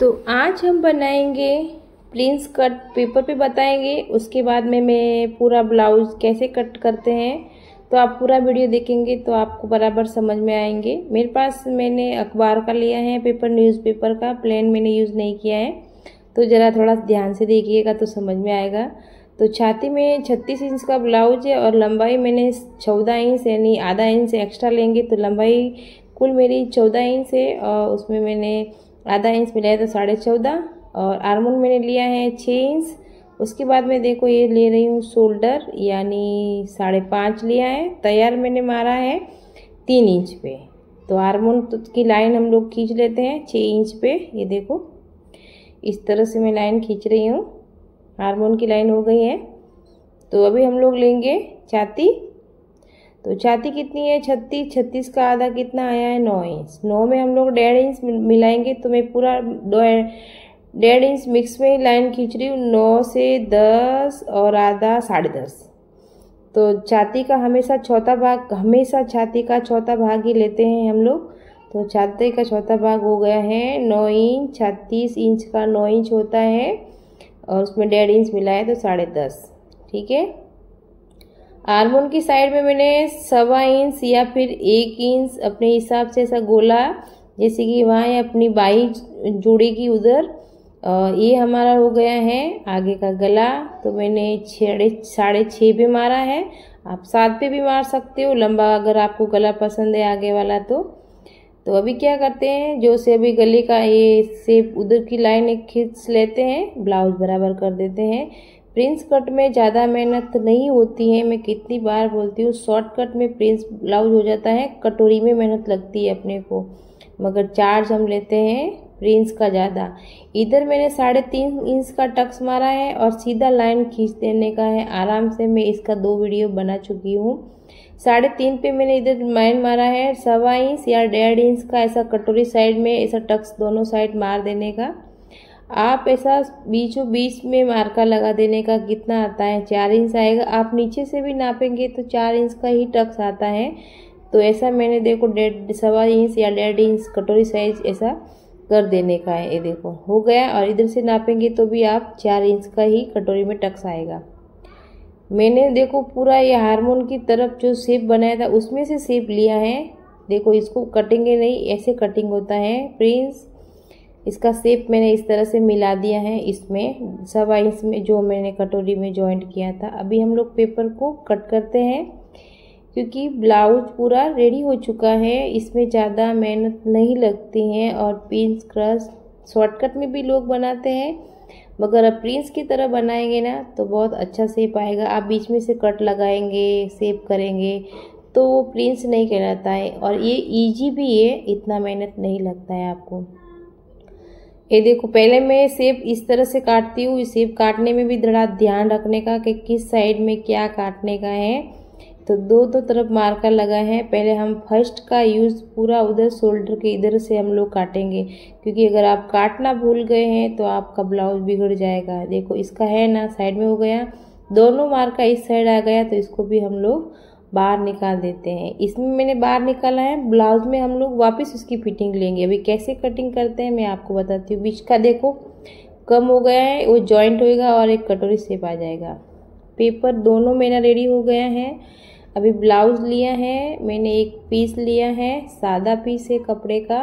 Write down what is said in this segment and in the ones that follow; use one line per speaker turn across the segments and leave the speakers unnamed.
तो आज हम बनाएंगे प्रिंस कट पेपर पे बताएंगे। उसके बाद में मैं पूरा ब्लाउज कैसे कट करते हैं, तो आप पूरा वीडियो देखेंगे तो आपको बराबर समझ में आएंगे। मेरे पास मैंने अखबार का लिया है पेपर, न्यूज़पेपर का, प्लेन मैंने यूज़ नहीं किया है, तो ज़रा थोड़ा ध्यान से देखिएगा तो समझ में आएगा। तो छाती में 36 इंच का ब्लाउज है और लंबाई मैंने 14 इंच यानी आधा इंच एक्स्ट्रा लेंगे, तो लंबाई कुल मेरी 14 इंच है और उसमें मैंने आधा इंच मिलाया तो 14.5, और आर्मोल मैंने लिया है 6 इंच। उसके बाद में देखो ये ले रही हूँ शोल्डर यानी 5.5 लिया है। तैयार मैंने मारा है 3 इंच पे। तो आर्मोल की लाइन हम लोग खींच लेते हैं 6 इंच पे। ये देखो इस तरह से मैं लाइन खींच रही हूँ, आर्मोल की लाइन हो गई है। तो अभी हम लोग लेंगे छाती। तो छाती कितनी है 36, 36 का आधा कितना आया है 9 इंच। 9 में हम लोग 1.5 इंच मिलाएंगे, तो मैं पूरा 1.5 इंच मिक्स में ही लाइन खींच रही हूँ। 9 से 10 और आधा 10.5। तो छाती का हमेशा चौथा भाग, हमेशा छाती का चौथा भाग ही लेते हैं हम लोग। तो छाती का चौथा भाग हो गया है 9 इंच। 36 इंच का 9 इंच होता है और उसमें 1.5 इंच मिलाया तो 10.5। ठीक है। आर्मोल की साइड में मैंने 1.25 इंच या फिर 1 इंच अपने हिसाब से ऐसा गोला, जैसे कि वहाँ अपनी बाई जोड़ेगी उधर। ये हमारा हो गया है आगे का गला। तो मैंने 6.5 पे मारा है। आप 7 पे भी मार सकते हो लंबा, अगर आपको गला पसंद है आगे वाला। तो अभी क्या करते हैं, जो से अभी गले का ये शेप उधर की लाइन एक खींच लेते हैं, ब्लाउज बराबर कर देते हैं। प्रिंस कट में ज़्यादा मेहनत नहीं होती है, मैं कितनी बार बोलती हूँ। शॉर्टकट में प्रिंस ब्लाउज हो जाता है, कटोरी में मेहनत लगती है अपने को, मगर चार्ज हम लेते हैं प्रिंस का ज़्यादा। इधर मैंने 3.5 इंच का टक्स मारा है और सीधा लाइन खींच देने का है आराम से। मैं इसका 2 वीडियो बना चुकी हूँ। 3.5 पे मैंने इधर लाइन मारा है 1.25 इंच या 1.5 इंच का, ऐसा कटोरी साइड में ऐसा टक्स दोनों साइड मार देने का। आप ऐसा बीचों बीच में मार्का लगा देने का। कितना आता है 4 इंच आएगा। आप नीचे से भी नापेंगे तो 4 इंच का ही टक्स आता है। तो ऐसा मैंने देखो 1.25 इंच या 1.5 इंच कटोरी साइज ऐसा कर देने का है। ये देखो हो गया। और इधर से नापेंगे तो भी आप 4 इंच का ही कटोरी में टक्स आएगा। मैंने देखो पूरा ये हार्मोन की तरफ जो शेप बनाया था उसमें से शेप लिया है। देखो इसको कटेंगे नहीं, ऐसे कटिंग होता है प्रिंस। इसका शेप मैंने इस तरह से मिला दिया है इसमें 1.25 इंच में, जो मैंने कटोरी में जॉइंट किया था। अभी हम लोग पेपर को कट करते हैं, क्योंकि ब्लाउज पूरा रेडी हो चुका है। इसमें ज़्यादा मेहनत नहीं लगती है और प्रिंस क्रश शॉर्टकट में भी लोग बनाते हैं, मगर अब प्रिंस की तरह बनाएंगे ना तो बहुत अच्छा शेप आएगा। आप बीच में से कट लगाएंगे, शेप करेंगे तो वो प्रिंस नहीं कहलाता है। और ये इजी भी है, इतना मेहनत नहीं लगता है आपको। ये देखो पहले मैं शेप इस तरह से काटती हूँ। इस शेप काटने में भी थोड़ा ध्यान रखने का कि किस साइड में क्या काटने का है। तो दो तरफ मार्कर लगा है। पहले हम फर्स्ट का यूज़ पूरा उधर शोल्डर के इधर से हम लोग काटेंगे, क्योंकि अगर आप काटना भूल गए हैं तो आपका ब्लाउज बिगड़ जाएगा। देखो इसका है ना साइड में हो गया, दोनों मार्का इस साइड आ गया, तो इसको भी हम लोग बाहर निकाल देते हैं। इसमें मैंने बाहर निकाला है। ब्लाउज में हम लोग वापस उसकी फिटिंग लेंगे। अभी कैसे कटिंग करते हैं मैं आपको बताती हूँ। बीच का देखो कम हो गया है, वो जॉइंट होएगा और एक कटोरी शेप आ जाएगा। पेपर दोनों मेरा रेडी हो गया है। अभी ब्लाउज लिया है मैंने, एक पीस लिया है, सादा पीस है कपड़े का।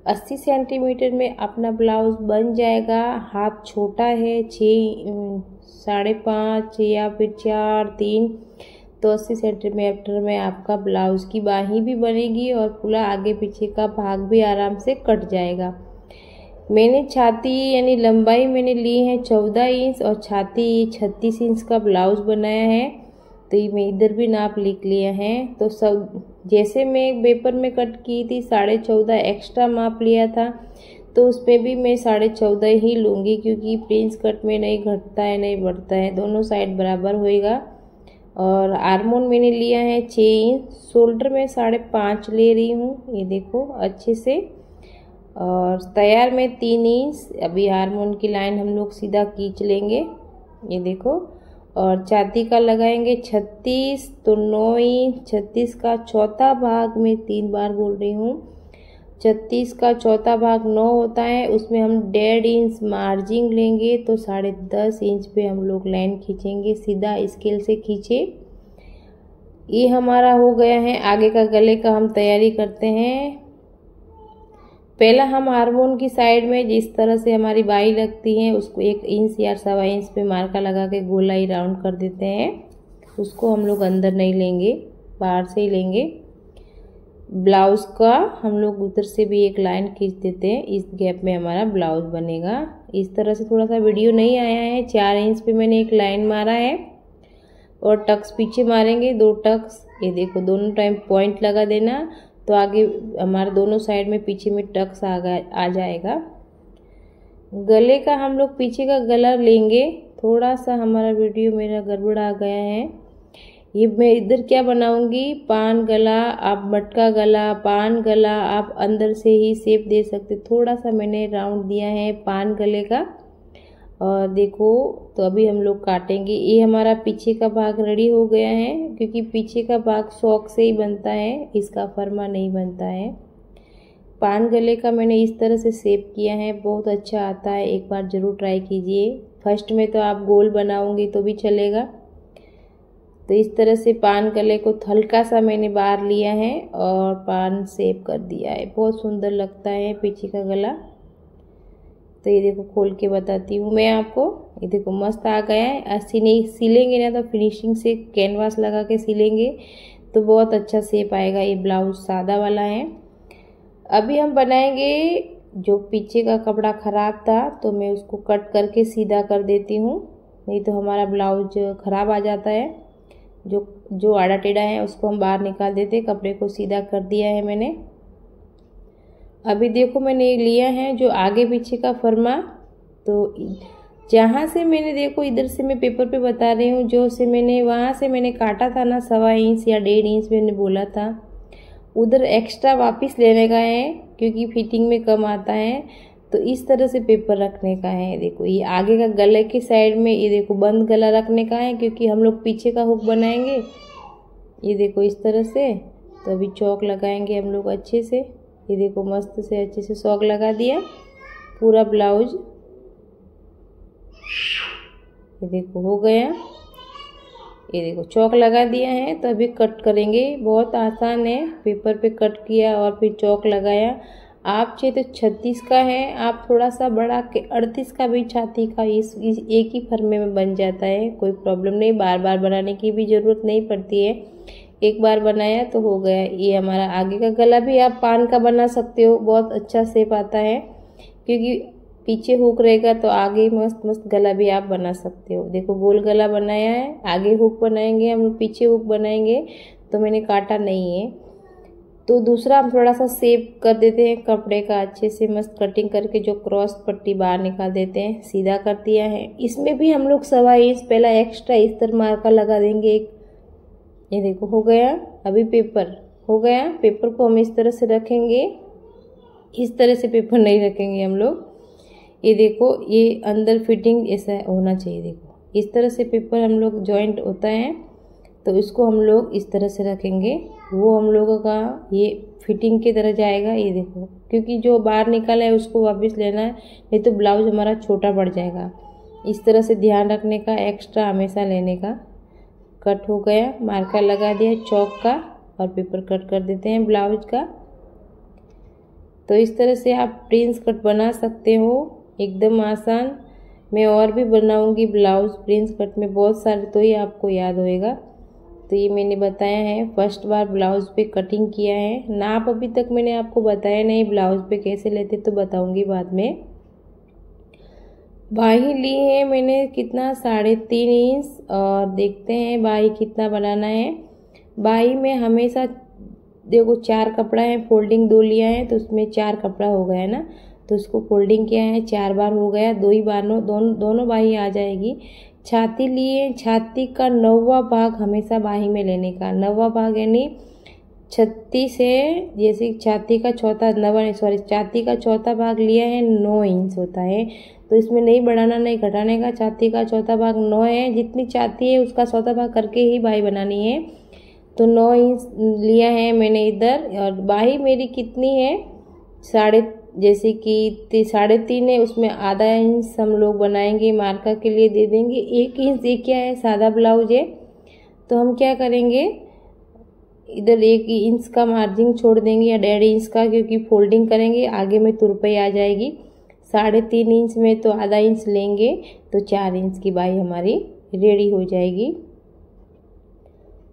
80 सेंटीमीटर में अपना ब्लाउज बन जाएगा। हाथ छोटा है 6, 5.5 या फिर 4, 3, तो 80 सेंटीमीटर में आपका ब्लाउज की बाही भी बनेगी और पूरा आगे पीछे का भाग भी आराम से कट जाएगा। मैंने छाती यानी लंबाई मैंने ली है 14 इंच और छाती 36 इंच का ब्लाउज बनाया है। तो ये मैं इधर भी नाप लिख लिया है। तो सब जैसे मैं एक पेपर में कट की थी 14.5 एक्स्ट्रा माप लिया था, तो उसमें भी मैं 14.5 ही लूँगी, क्योंकि प्रिंस कट में नहीं घटता है नहीं बढ़ता है, दोनों साइड बराबर होएगा। और आर्मोल मैंने लिया है 6 इंच। शोल्डर में 5.5 ले रही हूँ, ये देखो अच्छे से। और तैयार में 3 इंच। अभी आर्मोल की लाइन हम लोग सीधा खींच लेंगे, ये देखो। और छाती का लगाएंगे 36, तो 9 इंच। 36 का चौथा भाग में 3 बार बोल रही हूँ, 36 का चौथा भाग 9 होता है, उसमें हम 1.5 इंच मार्जिन लेंगे तो 10.5 इंच पे हम लोग लाइन खींचेंगे। सीधा स्केल से खींचे। ये हमारा हो गया है। आगे का गले का हम तैयारी करते हैं। पहला हम हार्मोन की साइड में जिस तरह से हमारी बाई लगती है उसको 1 इंच या 1.25 इंच पे मार्का लगा के गोलाई राउंड कर देते हैं। उसको हम लोग अंदर नहीं लेंगे, बाहर से ही लेंगे। ब्लाउज़ का हम लोग उधर से भी एक लाइन खींच देते हैं। इस गैप में हमारा ब्लाउज बनेगा। इस तरह से थोड़ा सा वीडियो नहीं आया है। 4 इंच पे मैंने एक लाइन मारा है और टक्स पीछे मारेंगे 2 टक्स। ये देखो दोनों टाइम पॉइंट लगा देना तो आगे हमारे दोनों साइड में पीछे में टक्स आ जाएगा। गले का हम लोग पीछे का गला लेंगे। थोड़ा सा हमारा वीडियो मेरा गड़बड़ा गया है। ये मैं इधर क्या बनाऊंगी, पान गला, आप मटका गला, पान गला, आप अंदर से ही शेप दे सकते। थोड़ा सा मैंने राउंड दिया है पान गले का। और देखो तो अभी हम लोग काटेंगे। ये हमारा पीछे का भाग रेडी हो गया है, क्योंकि पीछे का भाग शौक से ही बनता है, इसका फरमा नहीं बनता है। पान गले का मैंने इस तरह से शेप किया है, बहुत अच्छा आता है। एक बार ज़रूर ट्राई कीजिए। फर्स्ट में तो आप गोल बनाओगे तो भी चलेगा। तो इस तरह से पान गले को हल्का सा मैंने बाहर लिया है और पान शेप कर दिया है। बहुत सुंदर लगता है पीछे का गला। तो ये देखो खोल के बताती हूँ मैं आपको। ये देखो मस्त आ गया है। सिलेंगे ना तो फिनिशिंग से कैनवास लगा के सिलेंगे तो बहुत अच्छा शेप आएगा। ये ब्लाउज सादा वाला है। अभी हम बनाएंगे। जो पीछे का कपड़ा ख़राब था तो मैं उसको कट करके सीधा कर देती हूँ, नहीं तो हमारा ब्लाउज ख़राब आ जाता है। जो आड़ा टेढ़ा है उसको हम बाहर निकाल देते। कपड़े को सीधा कर दिया है मैंने। अभी देखो मैंने लिया है जो आगे पीछे का फरमा। तो जहाँ से मैंने देखो इधर से मैं पेपर पे बता रही हूँ, जो से मैंने वहाँ से मैंने काटा था ना 1.25 इंच या 1.5 इंच मैंने बोला था, उधर एक्स्ट्रा वापस लेने का है क्योंकि फिटिंग में कम आता है। तो इस तरह से पेपर रखने का है। देखो ये आगे का गले की साइड में ये देखो बंद गला रखने का है, क्योंकि हम लोग पीछे का हुक बनाएंगे। ये देखो इस तरह से। तो अभी चौक लगाएंगे हम लोग अच्छे से। ये देखो मस्त से अच्छे से चौक लगा दिया पूरा ब्लाउज। ये देखो हो गया। ये देखो चौक लगा दिया है। तो अभी कट करेंगे। बहुत आसान है। पेपर पे कट किया और फिर चौक लगाया। आप चाहे तो 36 का है, आप थोड़ा सा बढ़ा के 38 का भी छाती का इस एक ही फर्मे में बन जाता है। कोई प्रॉब्लम नहीं, बार बार बनाने की भी ज़रूरत नहीं पड़ती है। एक बार बनाया तो हो गया। ये हमारा आगे का गला भी आप पान का बना सकते हो, बहुत अच्छा शेप आता है, क्योंकि पीछे हुक रहेगा तो आगे मस्त मस्त गला भी आप बना सकते हो। देखो गोल गला बनाया है, आगे हुक बनाएंगे हम, पीछे हुक बनाएंगे तो मैंने काटा नहीं है। तो दूसरा हम थोड़ा सा शेप कर देते हैं कपड़े का, अच्छे से मस्त कटिंग करके जो क्रॉस पट्टी बाहर निकाल देते हैं, सीधा कर दिया है। इसमें भी हम लोग 1.25 इंच पहला एक्स्ट्रा इस तरह मार्का लगा देंगे एक। ये देखो हो गया। अभी पेपर हो गया। पेपर को हम इस तरह से रखेंगे। इस तरह से पेपर नहीं रखेंगे हम लोग। ये देखो ये अंदर फिटिंग ऐसा होना चाहिए। देखो इस तरह से पेपर हम लोग जॉइंट होता है तो इसको हम लोग इस तरह से रखेंगे। वो हम लोगों का ये फिटिंग की तरह जाएगा। ये देखो, क्योंकि जो बाहर निकला है उसको वापस लेना है, नहीं तो ब्लाउज हमारा छोटा पड़ जाएगा। इस तरह से ध्यान रखने का, एक्स्ट्रा हमेशा लेने का। कट हो गया, मार्कर लगा दिया चौक का और पेपर कट कर देते हैं ब्लाउज का। तो इस तरह से आप प्रिंस कट बना सकते हो, एकदम आसान। मैं और भी बनाऊंगी ब्लाउज प्रिंस कट में बहुत सारे, तो ही आपको याद होएगा। तो ये मैंने बताया है, फर्स्ट बार ब्लाउज पे कटिंग किया है। नाप अभी तक मैंने आपको बताया नहीं ब्लाउज पे कैसे लेते, तो बताऊंगी बाद में। बाही ली है मैंने कितना 3.5 इंच, और देखते हैं बाही कितना बनाना है। बाही में हमेशा देखो 4 कपड़ा है, फोल्डिंग 2 लिया है तो उसमें 4 कपड़ा हो गया है ना, तो उसको फोल्डिंग किया है 4 बार हो गया, 2 ही बार दोनों बाही आ जाएगी। छाती लिए, छाती का 9वां भाग हमेशा बाही में लेने का। 9वां भाग यानी 36 है, जैसे छाती का छाती का चौथा भाग लिया है 9 इंच होता है, तो इसमें नहीं बढ़ाना नहीं घटाने का। छाती का चौथा भाग 9 है, जितनी छाती है उसका चौथा भाग करके ही बाही बनानी है। तो 9 इंच लिया है मैंने इधर। और बाही मेरी कितनी है जैसे कि 3.5 है, उसमें आधा इंच हम लोग बनाएंगे मार्का के लिए दे देंगे। 1 इंच ये क्या है, सादा ब्लाउज है, तो हम क्या करेंगे, इधर 1 इंच का मार्जिन छोड़ देंगे या 1.5 इंच का, क्योंकि फोल्डिंग करेंगे आगे में तुरपाई आ जाएगी। 3.5 इंच में तो आधा इंच लेंगे, तो 4 इंच की बाई हमारी रेडी हो जाएगी।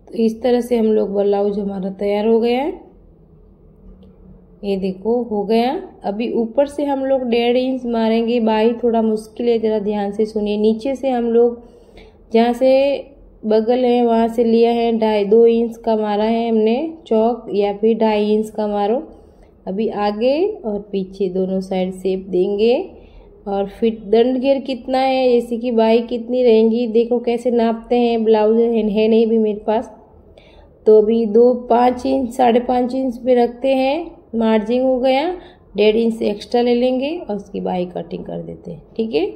तो इस तरह से हम लोग ब्लाउज हमारा तैयार हो गया है। ये देखो हो गया। अभी ऊपर से हम लोग 1.5 इंच मारेंगे, बाई थोड़ा मुश्किल है, ज़रा ध्यान से सुनिए। नीचे से हम लोग जहाँ से बगल है वहाँ से लिया है 2 इंच का मारा है हमने चौक, या फिर 2.5 इंच का मारो। अभी आगे और पीछे दोनों साइड शेप देंगे। और फिर दंड घेर कितना है, जैसे कि बाई कितनी रहेंगी, देखो कैसे नापते हैं। ब्लाउज है नहीं भी मेरे पास, तो अभी 5 इंच 5.5 इंच पे रखते हैं। मार्जिन हो गया, 1.5 इंच एक्स्ट्रा ले लेंगे और उसकी बाई कटिंग कर देते हैं। ठीक है,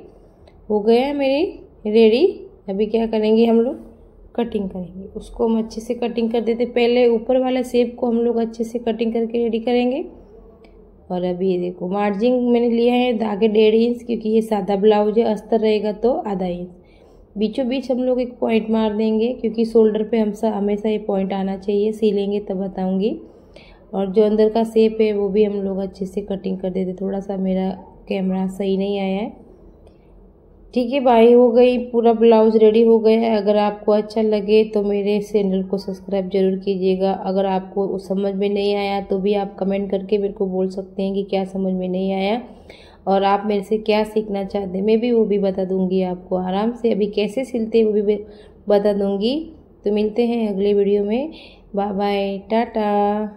हो गया मेरी रेडी। अभी क्या करेंगे, हम लोग कटिंग करेंगे, उसको हम अच्छे से कटिंग कर देते। पहले ऊपर वाला शेप को हम लोग अच्छे से कटिंग करके रेडी करेंगे। और अभी ये देखो मार्जिन मैंने लिया है धागे 1.5 इंच, क्योंकि ये सादा ब्लाउज है, अस्तर रहेगा तो आधा इंच। बीचों बीच हम लोग एक पॉइंट मार देंगे, क्योंकि शोल्डर पे हमेशा ये पॉइंट आना चाहिए। सिलेंगे तब बताऊंगी। और जो अंदर का शेप है वो भी हम लोग अच्छे से कटिंग कर देते। थोड़ा सा मेरा कैमरा सही नहीं आया है। ठीक है, बाई हो गई, पूरा ब्लाउज रेडी हो गया है। अगर आपको अच्छा लगे तो मेरे चैनल को सब्सक्राइब जरूर कीजिएगा। अगर आपको समझ में नहीं आया तो भी आप कमेंट करके मेरे को बोल सकते हैं कि क्या समझ में नहीं आया, और आप मेरे से क्या सीखना चाहते हैं, मैं भी वो भी बता दूंगी आपको आराम से। अभी कैसे सिलते हैं वो भी बता दूंगी। तो मिलते हैं अगले वीडियो में। Bye bye, Tata.